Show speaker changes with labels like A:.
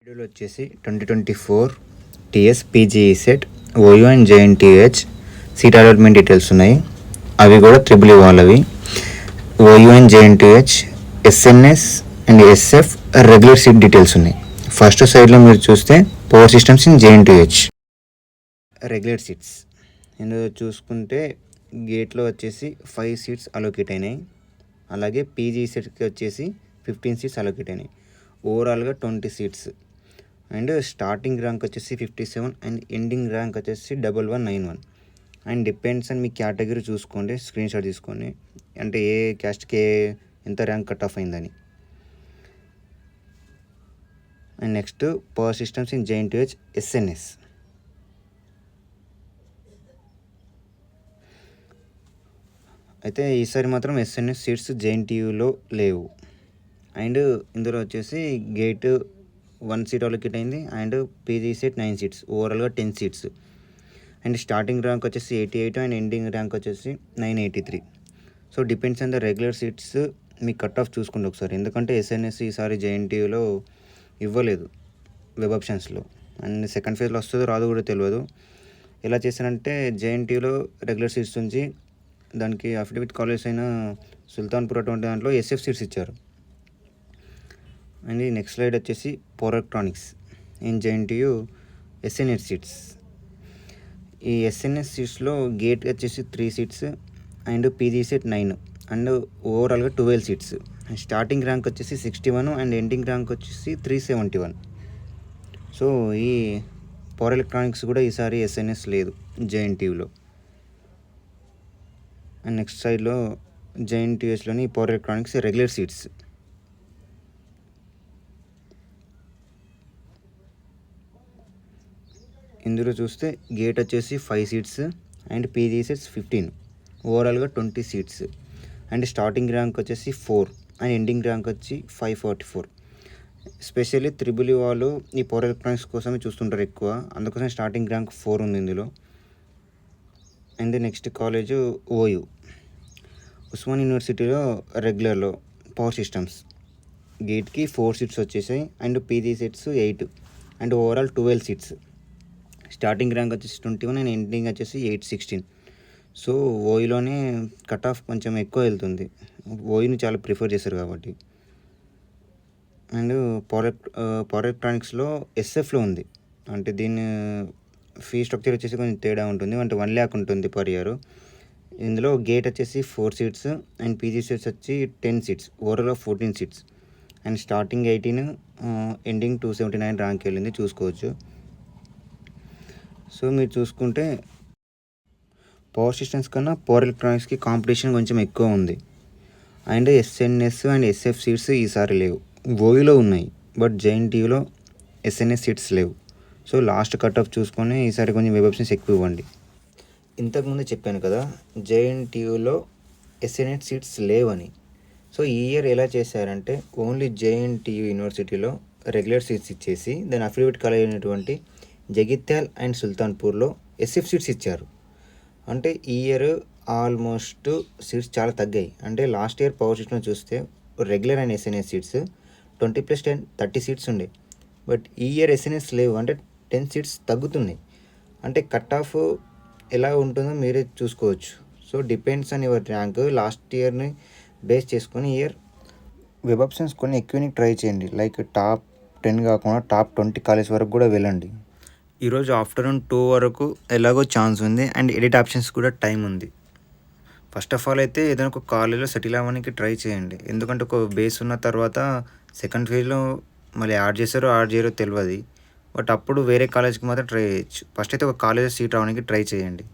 A: Schedule వచ్చేసి 2024 TS PGE set OU and JNTH seat allotment details ఉన్నాయి. అవి కూడా త్రిబుల్ వాళ్ళవి. OU and JNTH SNS and SF regular seat details ఉన్నాయి. First సైడ్లో మీరు చూస్తే power systems in JNTH regular seats. ఇందులో చూసుకుంటే గేట్లో వచ్చేసి 5 సీట్స్ అలోకేట్ అయినాయి. అలాగే పీజీ సెట్కి వచ్చేసి 15 సీట్స్ అలోకేట్ అయినాయి. ఓవరాల్గా 20 సీట్స్. అండ్ స్టార్టింగ్ ర్యాంక్ వచ్చేసి 57 అండ్ ఎండింగ్ ర్యాంక్ వచ్చేసి 1191. అండ్ డిపెండ్స్ అని మీ కేటగిరీ చూసుకోండి, స్క్రీన్ షాట్ తీసుకోండి, అంటే ఏ క్యాస్ట్కి ఎంత ర్యాంక్ కట్ ఆఫ్ అయిందని. And next power systems in JNTH SNS. అయితే ఈసారి మాత్రం ఎస్ఎన్ఎస్ సీట్స్ జేఎన్టీయూలో లేవు. అండ్ ఇందులో వచ్చేసి గేట్ 1 సీట్ అలోకేట్ అయింది. అండ్ పీజీ సెట్ 9 సీట్స్, ఓవరాల్గా 10 సీట్స్. అండ్ స్టార్టింగ్ ర్యాంక్ వచ్చేసి 88 అండ్ ఎండింగ్ ర్యాంక్ వచ్చేసి 983. So depends on the regular seats. Me cut off చూసుకోండి ఒకసారి, ఎందుకంటే ఎస్ఎన్ఎస్ ఈసారి జేఎన్టీయూలో ఇవ్వలేదు వెబ్ ఆప్షన్స్లో. అండ్ సెకండ్ ఫేజ్లో వస్తుందో రాదు కూడా తెలియదు. ఎలా చేశారంటే జేఎన్టీయూలో రెగ్యులర్ సీట్స్ నుంచి దానికి అఫిడవిట్ కాలేజ్ అయిన సుల్తాన్పూర్ అటువంటి దాంట్లో ఎస్ఎఫ్ సీట్స్ ఇచ్చారు. అండ్ నెక్స్ట్ స్లైడ్ వచ్చేసి power electronics in JNTU SNS seats. ఈ ఎస్ఎన్ఎస్ సీట్స్లో గేట్ వచ్చేసి 3 seats and PG set 9 and ఓవరాల్గా 12 సీట్స్. స్టార్టింగ్ ర్యాంక్ వచ్చేసి 61 అండ్ ఎండింగ్ ర్యాంక్ వచ్చేసి 371. సో ఈ పవర్ ఎలక్ట్రానిక్స్ కూడా ఈసారి ఎస్ఎన్ఎస్ లేదు జేఎన్టీయూలో. అండ్ నెక్స్ట్ సైడ్లో జేఎన్టీయూఎస్లోని పవర్ ఎలక్ట్రానిక్స్ రెగ్యులర్ సీట్స్. ఇందులో చూస్తే గేట్ వచ్చేసి 5 సీట్స్ అండ్ పీజీ సెట్స్ 15, ఓవరాల్గా 20 సీట్స్. అండ్ స్టార్టింగ్ ర్యాంక్ వచ్చేసి 4 అండ్ ఎండింగ్ ర్యాంక్ వచ్చి 544. స్పెషల్లీ త్రిబుల్ వాళ్ళు ఈ పవర్ ఎలక్ట్రానిక్స్ కోసమే చూస్తుంటారు ఎక్కువ, అందుకోసం స్టార్టింగ్ ర్యాంక్ 4 ఉంది ఇందులో. And next college OU Osman యూనివర్సిటీలో రెగ్యులర్లో పవర్ సిస్టమ్స్ గేట్కి 4 సీట్స్ వచ్చేసాయి and PG sets 8 and overall 12 seats. Starting rank వచ్చేసి 21 అండ్ ఎండింగ్ వచ్చేసి 816. సో ఓయూలోనే కట్ ఆఫ్ కొంచెం ఎక్కువ వెళ్తుంది, ఓయూని చాలా ప్రిఫర్ చేస్తారు కాబట్టి. అండ్ పవర్ ఎలక్ట్రానిక్స్లో ఎస్ఎఫ్లో ఉంది, అంటే దీని ఫీ స్ట్రక్చర్ వచ్చేసి కొంచెం తేడా ఉంటుంది, అంటే 1 lakh ఉంటుంది పర్ ఇయర్. ఇందులో గేట్ వచ్చేసి 4 సీట్స్ అండ్ పీజీ సీట్స్ వచ్చి 10 సీట్స్, ఓవరాల్గా 14 seats. And starting 18 ending 279 rank వెళ్ళింది, చూసుకోవచ్చు. సో మీరు చూసుకుంటే పవర్ సిస్టమ్స్ కన్నా పవర్ ఎలక్ట్రానిక్స్కి కాంపిటీషన్ కొంచెం ఎక్కువ ఉంది. And SNS and SF seats ఈసారి లేవు. ఓయూలో ఉన్నాయి బట్ జేఎన్టీయూలో ఎస్ఎన్ఎస్ సీట్స్ లేవు. సో లాస్ట్ కట్ ఆఫ్ చూసుకొని ఈసారి కొంచెం వెబ్ ఆప్షన్స్ ఎక్కువ ఇవ్వండి. ఇంతకుముందు చెప్పాను కదా జేఎన్టీయూలో ఎస్ఎన్ఎస్ సీట్స్ లేవని. సో ఈ ఇయర్ ఎలా చేశారంటే ఓన్లీ జేఎన్టీయూ యూనివర్సిటీలో రెగ్యులర్ సీట్స్ ఇచ్చేసి దాని అఫిడవిట్ కాలేజ్ అయినటువంటి జగిత్యాల్ అండ్ సుల్తాన్పూర్లో ఎస్ఎఫ్ సీట్స్ ఇచ్చారు. అంటే ఈ ఇయర్ ఆల్మోస్ట్ సీట్స్ చాలా తగ్గాయి. అంటే లాస్ట్ ఇయర్ పవర్ సిస్టమ్ చూస్తే regular and SNS seats 20+10 30 seats ఉండే. బట్ ఈ ఇయర్ ఎస్ఎన్ఎస్ లేవు, అంటే 10 సీట్స్ తగ్గుతున్నాయి. అంటే కట్ ఆఫ్ ఎలా ఉంటుందో మీరే చూసుకోవచ్చు. So depends on your rank. Last ఇయర్ని బేస్ చేసుకొని ఇయర్ వెబ్ ఆప్షన్స్ కొన్ని ఎక్కువని ట్రై చేయండి. లైక్ టాప్ 10 కాకుండా టాప్ 20 కాలేజ్ వరకు కూడా వెళ్ళండి. ఈరోజు ఆఫ్టర్నూన్ 2 వరకు ఎలాగో ఛాన్స్ ఉంది అండ్ ఎడిట్ ఆప్షన్స్ కూడా టైం ఉంది. ఫస్ట్ ఆఫ్ ఆల్ అయితే ఏదైనా ఒక కాలేజ్లో సెటిల్ అవ్వడానికి ట్రై చేయండి, ఎందుకంటే ఒక బేస్ ఉన్న తర్వాత సెకండ్ ఫేజ్లో మళ్ళీ యాడ్ చేస్తారో యాడ్ చేయరో తెలియదు. బట్ అప్పుడు వేరే కాలేజ్కి మాత్రం ట్రై చేయొచ్చు. ఫస్ట్ అయితే ఒక కాలేజ్ సీట్ రావడానికి ట్రై చేయండి.